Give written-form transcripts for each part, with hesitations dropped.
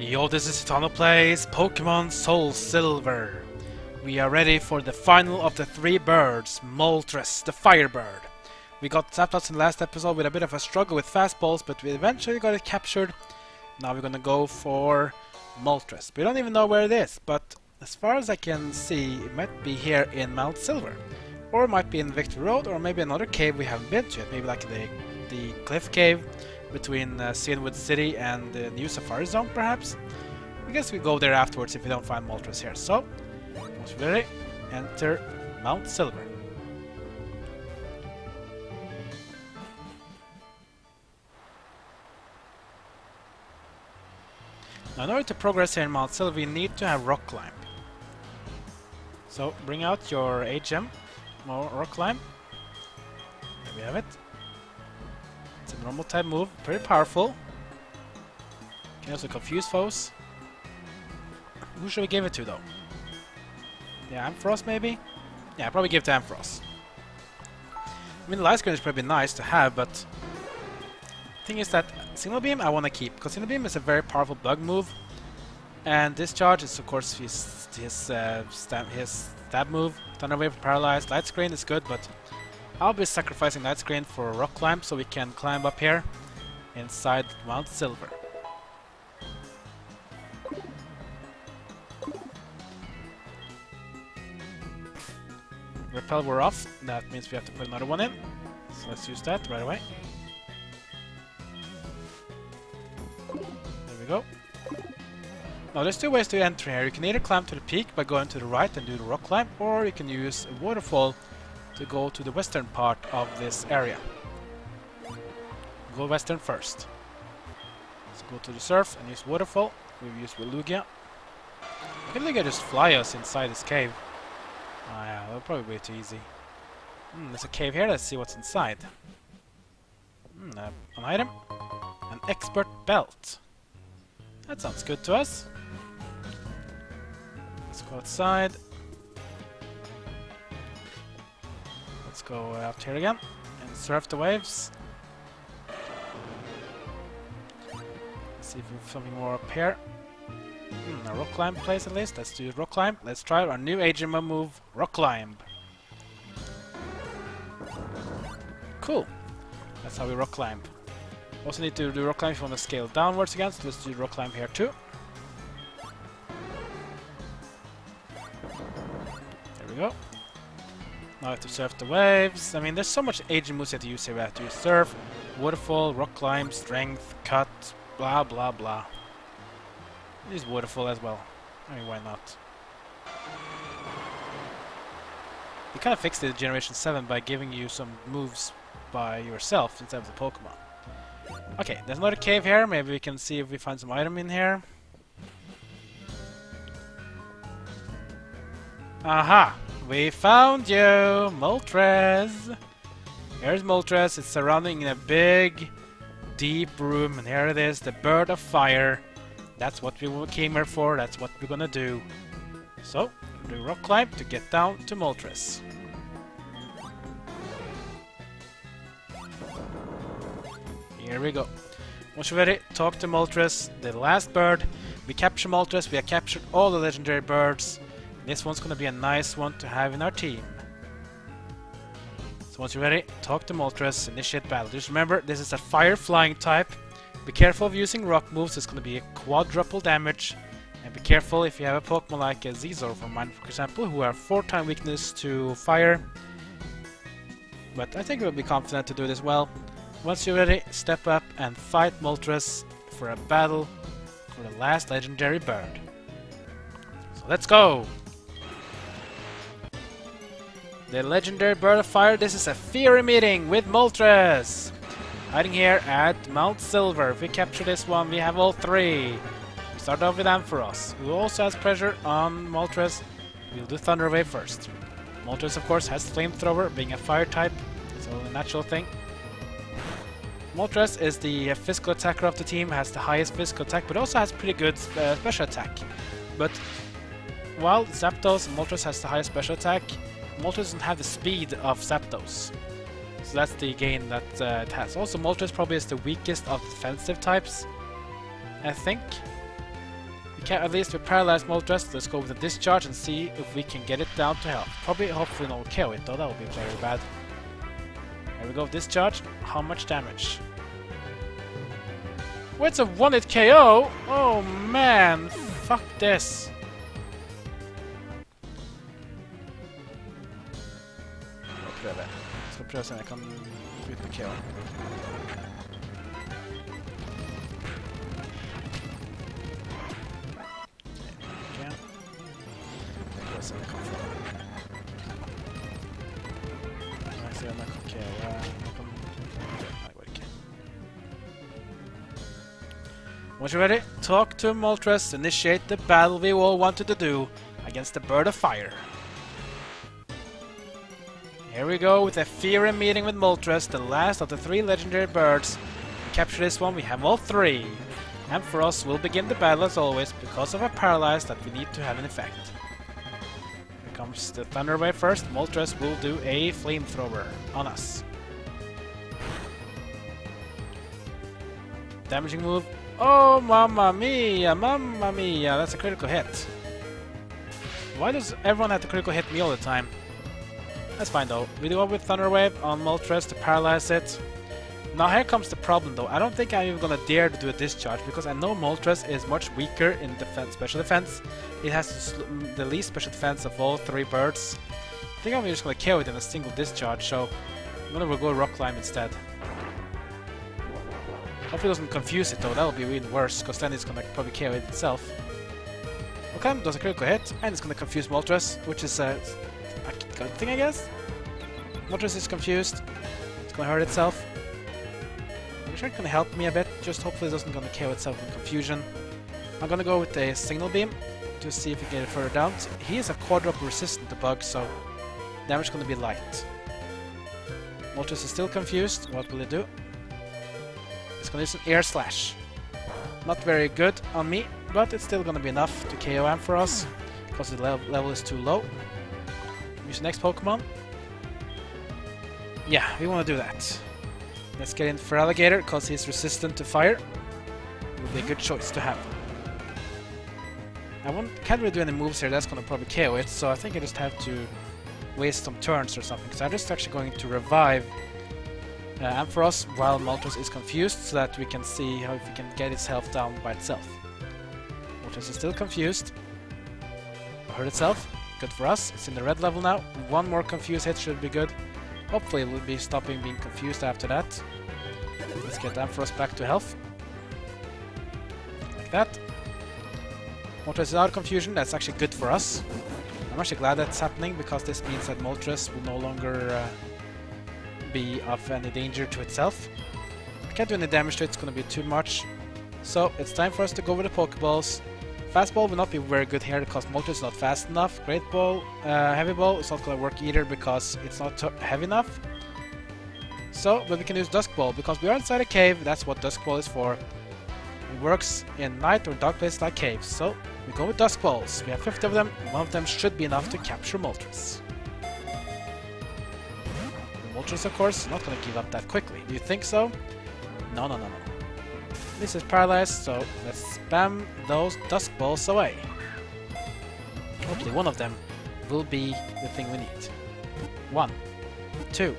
Yo, this is Eternal Plays Pokemon SoulSilver. We are ready for the final of the three birds, Moltres, the Firebird. We got Zapdos in the last episode with a bit of a struggle with fast balls, but we eventually got it captured. Now we're gonna go for Moltres. We don't even know where it is, but as far as I can see, it might be here in Mount Silver. Or it might be in Victory Road, or maybe another cave we haven't been to yet. Maybe like the Cliff Cave between Viridian City and the new Safari Zone, perhaps? I guess we go there afterwards if we don't find Moltres here. So, once we're ready, enter Mount Silver. Now, in order to progress here in Mount Silver, we need to have Rock Climb. So, bring out your HM, more Rock Climb. There we have it. It's a normal type move, pretty powerful. Can also confuse foes. Who should we give it to though? Yeah, Ampharos maybe? Yeah, I'll probably give it to Ampharos. I mean, Light Screen is probably nice to have, but the thing is that Signal Beam I want to keep, because Signal Beam is a very powerful bug move, and Discharge is of course his stab move. Thunder Wave for Paralyzed. Light Screen is good, but I'll be sacrificing Light Screen for a Rock Climb so we can climb up here inside Mount Silver. Repel were off, that means we have to put another one in. So let's use that right away. There we go. Now there's two ways to enter here. You can either climb to the peak by going to the right and do the Rock Climb, or you can use a Waterfall to go to the western part of this area. Go western first. Let's go to the surf and use Waterfall. We've used Walugia. I think I just fly us inside this cave. Ah yeah, that'll probably be too easy. There's a cave here, let's see what's inside. An item. An expert belt. That sounds good to us. Let's go outside. Let's go out here again and surf the waves. Let's see if we have something more up here. A Rock Climb place at least. Let's do Rock Climb. Let's try our new HMO move, Rock Climb. Cool. That's how we Rock Climb. Also need to do Rock Climb if you want to scale downwards again, so let's do Rock Climb here too. There we go. Now I have to surf the waves. I mean, there's so much agent moves you have to use here. We have to use Surf, Waterfall, Rock Climb, Strength, Cut, blah blah blah. Use Waterfall as well. I mean, why not? You kind of fixed it in Generation 7 by giving you some moves by yourself instead of the Pokemon. Okay, there's another cave here. Maybe we can see if we find some item in here. Aha! We found you! Moltres! Here's Moltres. It's surrounding in a big, deep room. And here it is, the Bird of Fire. That's what we came here for. That's what we're gonna do. So, do Rock Climb to get down to Moltres. Here we go. Once you're ready, talk to Moltres, the last bird. We capture Moltres. We have captured all the legendary birds. This one's gonna be a nice one to have in our team. So once you're ready, talk to Moltres, initiate battle. Just remember, this is a fire flying type. Be careful of using rock moves, it's going to be a quadruple damage. And be careful if you have a Pokemon like a Zizor for mine, for example, who have 4-time weakness to fire. But I think you'll be confident to do this well. Once you're ready, step up and fight Moltres for a battle for the last legendary bird. So let's go! The legendary bird of fire, this is a Fury meeting with Moltres! Hiding here at Mount Silver. If we capture this one, we have all three. We start off with Ampharos, who also has pressure on Moltres. We'll do Thunder Wave first. Moltres, of course, has Flamethrower, being a fire type, so a natural thing. Moltres is the physical attacker of the team, has the highest physical attack, but also has pretty good special attack. But while Zapdos and Moltres has the highest special attack, Moltres doesn't have the speed of Zapdos. So that's the gain that it has. Also, Moltres probably is the weakest of defensive types, I think. At least we paralyzed Moltres. Let's go with a discharge and see if we can get it down to health. Probably, hopefully not KO it though, that would be very bad. Here we go, discharge. How much damage? Oh, it's a 1-hit KO! Oh man, fuck this. Jag ska pröva sen jag kan byta KO. Once you're ready, talk to Moltres, initiate the battle we all wanted to do against the Bird of Fire. Here we go with a Fury meeting with Moltres, the last of the 3 legendary birds. We capture this one, we have all 3. And for us, we'll begin the battle as always, because of a paralyzed that we need to have an effect. Here comes the Thunder Wave first. Moltres will do a Flamethrower on us. Damaging move. Oh, mamma mia, that's a critical hit. Why does everyone have to critical hit me all the time? That's fine though. We do it with Thunder Wave on Moltres to paralyze it. Now here comes the problem though. I don't think I'm even gonna dare to do a discharge because I know Moltres is much weaker in defense, special defense. It has the least special defense of all 3 birds. I think I'm just gonna KO it in a single discharge, so I'm gonna go Rock Climb instead. Hopefully it doesn't confuse it though, that would be even worse, because then it's gonna probably KO it itself. Okay, does a critical hit, and it's gonna confuse Moltres, which is a good thing, I guess. Moltres is confused, it's gonna hurt itself. I'm sure it's gonna help me a bit, just hopefully it doesn't gonna KO itself in confusion. I'm gonna go with a Signal Beam, to see if we can get it further down. He is a quadruple resistant to bugs, so damage is gonna be light. Moltres is still confused, what will it do? It's gonna use an Air Slash. Not very good on me, but it's still gonna be enough to KO him for us, because the level is too low. Use the next Pokemon. Yeah, we wanna do that. Let's get in for Alligator, because he's resistant to fire. It would be a good choice to have. Can't really do any moves here, that's gonna probably KO it, so I think I just have to waste some turns or something, because I'm just actually going to revive Ampharos while Moltres is confused, so that we can see how if we can get its health down by itself. Moltres is still confused. Hurt itself. Good for us. It's in the red level now. 1 more confused hit should be good. Hopefully it will be stopping being confused after that. Let's get Ampharos back to health. Like that. Moltres is out of confusion. That's actually good for us. I'm actually glad that's happening, because this means that Moltres will no longer be of any danger to itself. I can't do any damage to it, it's going to be too much. So it's time for us to go with the Poké Balls. Fast Ball will not be very good here because Moltres is not fast enough. Great Ball, Heavy Ball is not going to work either because it's not heavy enough. So, but we can use Dusk Ball because we are inside a cave, that's what Dusk Ball is for. It works in night or dark places like caves. So we go with Dusk Balls. We have 50 of them, 1 of them should be enough to capture Moltres. Moltres, of course, not going to give up that quickly. Do you think so? No. This is paralyzed, so let's spam those Dusk Balls away. Hopefully 1 of them will be the thing we need. 1, 2.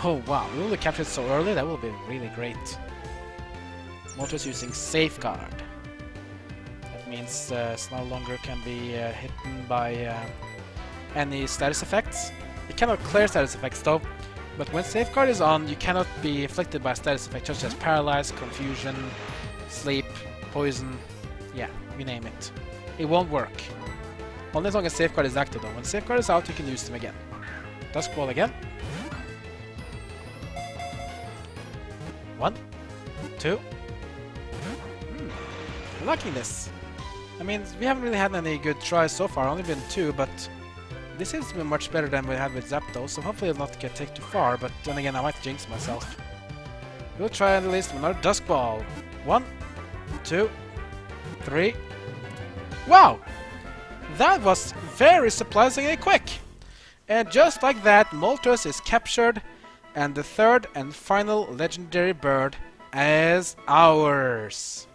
Oh wow, we will capture it so early, that will be really great. Moltres using Safeguard. That means it no longer can be hit by any status effects. It cannot clear status effects though, but when Safeguard is on, you cannot be afflicted by status effects such as Paralyzed, Confusion, Sleep, Poison, yeah, you name it. It won't work. Only as long as Safeguard is active though. When Safeguard is out, you can use them again. Dusk Ball again. 1, 2. I'm liking this. I mean, we haven't really had any good tries so far, only been 2, but this seems to be much better than we had with Zapdos, so hopefully it'll not get taken too far, but then again I might jinx myself. We'll try at least another Dusk Ball. 1, 2, 3. Wow! That was very surprisingly quick! And just like that, Moltres is captured, and the 3rd and final legendary bird is ours.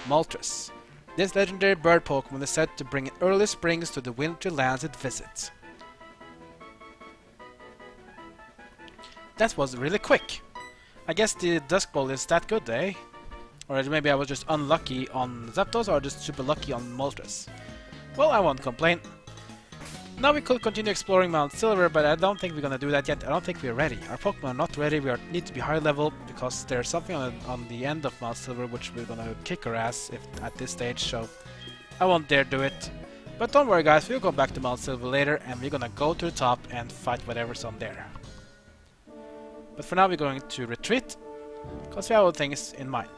Moltres. This legendary bird Pokemon is said to bring early springs to the wintry lands it visits. That was really quick. I guess the Dusk Ball is that good, eh? Or maybe I was just unlucky on Zapdos or just super lucky on Moltres. Well, I won't complain. Now we could continue exploring Mount Silver, but I don't think we're gonna do that yet. I don't think we're ready. Our Pokemon are not ready. Need to be high level because there's something on the end of Mount Silver which we're gonna kick our ass if at this stage, so I won't dare do it. But don't worry guys, we'll go back to Mount Silver later and we're gonna go to the top and fight whatever's on there. But for now we're going to retreat because we have other things in mind.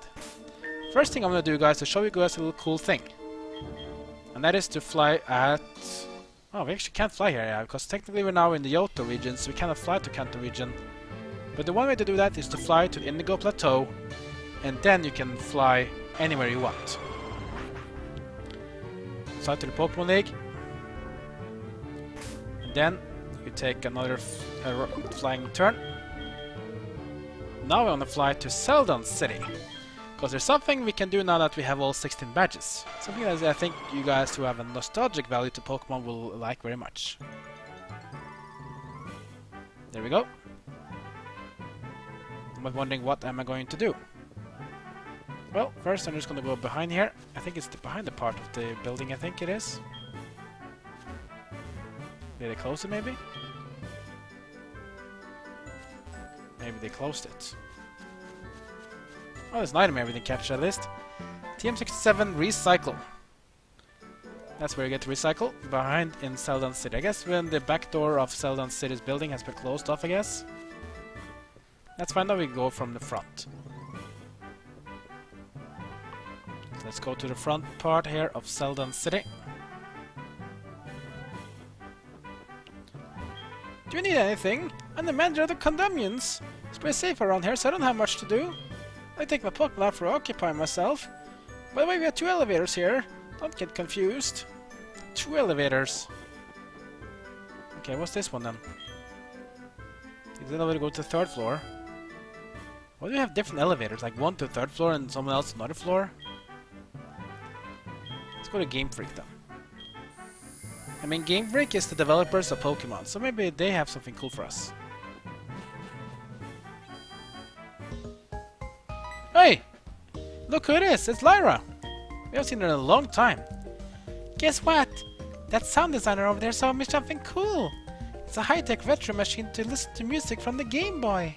First thing I'm gonna do guys is to show you guys a little cool thing. And that is to fly at... Oh, we actually can't fly here, yeah, because technically we're now in the Johto region, so we cannot fly to Kanto region. But the one way to do that is to fly to Indigo Plateau, and then you can fly anywhere you want. Fly to the Pokemon League, and then you take another flying turn. Now we're gonna fly to Celadon City, because there's something we can do now that we have all 16 badges. Something that I think you guys who have a nostalgic value to Pokemon will like very much. There we go. I'm wondering what am I going to do. Well, first I'm just gonna go behind here. I think it's behind the part of the building, I think it is. Did they close it maybe? Maybe they closed it. Oh, there's an item here we didn't capture at least. TM67 Recycle. That's where you get to recycle. Behind in Celadon City. I guess when the back door of Celadon City's building has been closed off, I guess. That's fine, now we go from the front. Let's go to the front part here of Celadon City. Do you need anything? I'm the manager of the condominiums. It's pretty safe around here, so I don't have much to do. I take my Pokémon out for occupying myself. By the way, we have 2 elevators here. Don't get confused. 2 elevators. Okay, what's this one then? Did the elevator go to the 3rd floor? Why do we have different elevators? Like one to the 3rd floor and someone else to another floor? Let's go to Game Freak then. I mean, Game Freak is the developers of Pokemon, so maybe they have something cool for us. Hey! Look who it is! It's Lyra! We haven't seen her in a long time. Guess what? That sound designer over there saw me something cool! It's a high-tech retro machine to listen to music from the Game Boy.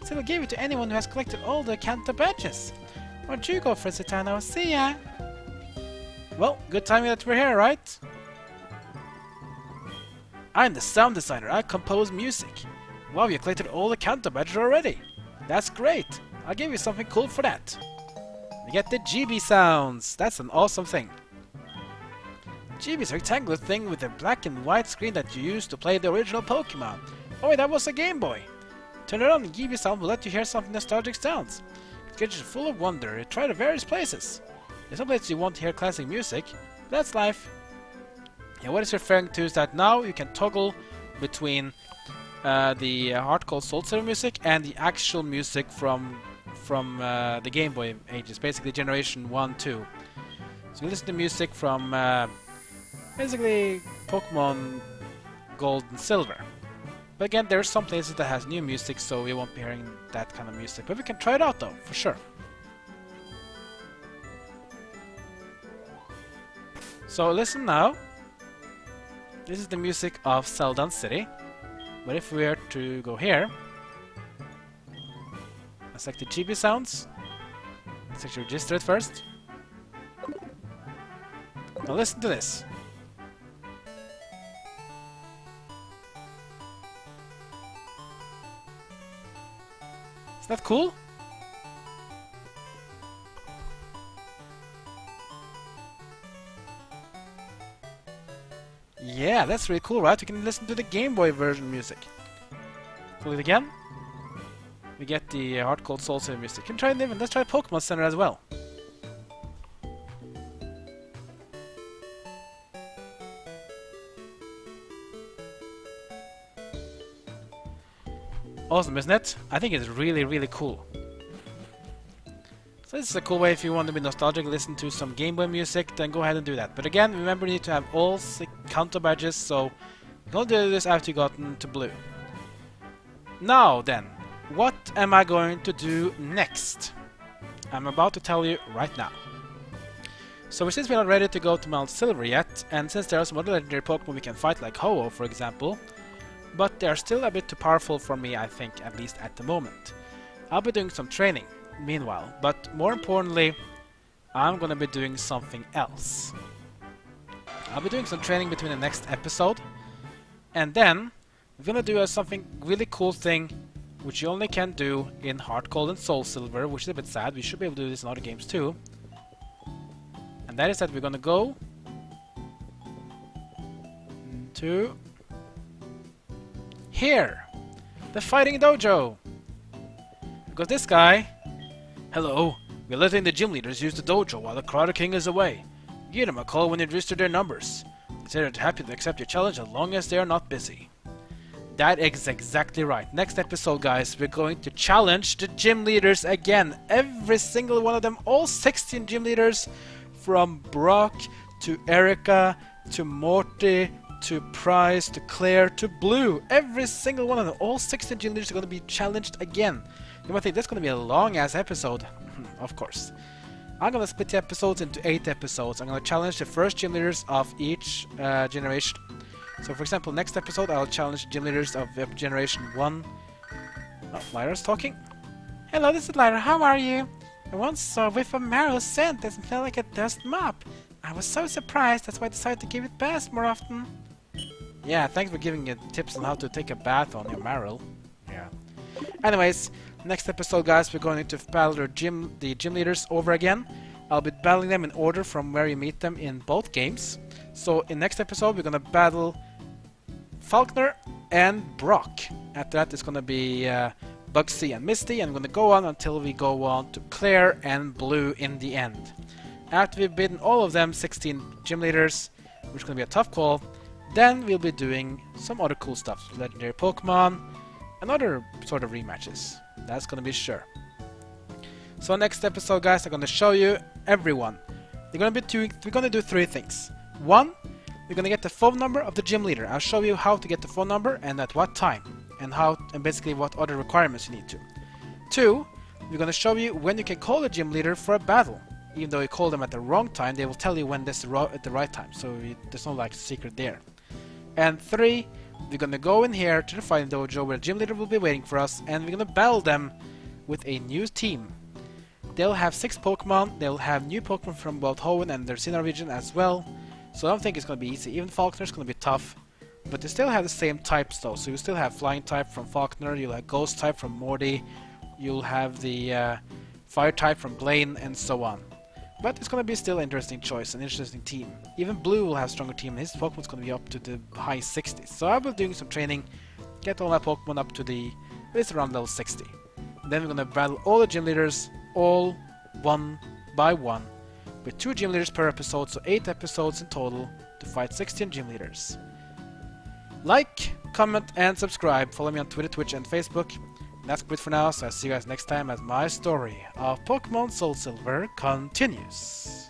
So I'll give it to anyone who has collected all the Kanto badges. Why don't you go for it, Satano? See ya! Well, good timing that we're here, right? I'm the sound designer. I compose music. Wow, you collected all the Kanto badges already. That's great. I'll give you something cool for that. We get the GB sounds. That's an awesome thing. GB is a rectangular thing with a black and white screen that you use to play the original Pokemon. Oh wait, that was a Game Boy. Turn it on, the GB sound will let you hear some nostalgic sounds. It gets you full of wonder. You try to various places. There's some places you won't hear classic music. But that's life. And what it's referring to is that now you can toggle between the hardcore SoulSilver music and the actual music from the Game Boy ages, basically generation 1, 2. So you listen to music from basically Pokemon Gold and Silver. But again, there's some places that has new music, so we won't be hearing that kind of music. But we can try it out though, for sure. So listen now. This is the music of Celadon City. But if we were to go here, let's select the GB sounds. Let's actually register it first. Now listen to this. Isn't that cool? Yeah, that's really cool, right? You can listen to the Game Boy version music. Pull it again. We get the hardcore SoulSilver music. Can try let's try Pokemon Center as well. Awesome, isn't it? I think it's really, really cool. So this is a cool way if you want to be nostalgic, listen to some Game Boy music, then go ahead and do that. But again, remember you need to have all 6 counter badges, so you're going to do this after you've gotten to blue. Now then, what am I going to do next? I'm about to tell you right now. So since we're not ready to go to Mount Silver yet, and since there are some other legendary Pokemon we can fight like Ho-Oh for example, but they are still a bit too powerful for me, I think, at least at the moment. I'll be doing some training meanwhile, but more importantly, I'm gonna be doing something else. I'll be doing some training between the next episode, and then we're gonna do something really cool thing which you only can do in Heart Gold and SoulSilver, which is a bit sad. We should be able to do this in other games too. And that is that we're gonna go to here, the Fighting Dojo. Because this guy, hello, we're letting the gym leaders use the dojo while the Karate King is away. Give them a call when you register their numbers. Consider happy to accept your challenge as long as they are not busy. That is exactly right. Next episode, guys, we're going to challenge the gym leaders again. Every single one of them, all 16 gym leaders, from Brock to Erica to Morty to Price to Claire to Blue. Every single one of them, all 16 gym leaders are going to be challenged again. You might think that's going to be a long ass episode. Of course. I'm going to split the episodes into 8 episodes. I'm going to challenge the first gym leaders of each generation. So for example, next episode I'll challenge gym leaders of generation 1. Oh, Lyra's talking. Hello, this is Lyra. How are you? I once saw a whiff of marrow scent that smelled like a dust mop. I was so surprised, that's why I decided to give it baths more often. Yeah, thanks for giving me tips on how to take a bath on your marrow. Yeah. Anyways, next episode, guys, we're going to battle the gym leaders over again. I'll be battling them in order from where you meet them in both games. So in next episode, we're gonna battle Falkner and Brock. After that, it's gonna be Bugsy and Misty, and we're gonna go on until we go on to Claire and Blue in the end. After we've beaten all of them, 16 gym leaders, which is gonna be a tough call, then we'll be doing some other cool stuff, legendary Pokemon, and other sort of rematches. That's gonna be sure. So next episode, guys, I'm gonna show you everyone. We're gonna do 3 things. 1, we're gonna get the phone number of the gym leader. I'll show you how to get the phone number and at what time, and basically what other requirements you need to. 2, we're gonna show you when you can call the gym leader for a battle. Even though you call them at the wrong time, they will tell you when this at the right time. So there's no like secret there. And 3, we're gonna go in here to the fighting dojo where the gym leader will be waiting for us, and we're gonna battle them with a new team. They'll have 6 Pokemon. They'll have new Pokemon from both Hoenn and their Sinnoh region as well. So I don't think it's gonna be easy. Even Falkner's gonna be tough. But they still have the same types though. So you still have Flying type from Falkner, you'll have Ghost type from Morty, you'll have the Fire type from Blaine, and so on. But it's gonna be still an interesting choice, an interesting team. Even Blue will have a stronger team, and his Pokemon's gonna be up to the high 60s. So I'll be doing some training, get all my Pokemon up to at least around level 60. Then we're gonna battle all the gym leaders, all one by one, with 2 gym leaders per episode, so 8 episodes in total to fight 16 gym leaders. Like, comment, and subscribe. Follow me on Twitter, Twitch, and Facebook. That's it for now, so I'll see you guys next time as my story of Pokemon SoulSilver continues.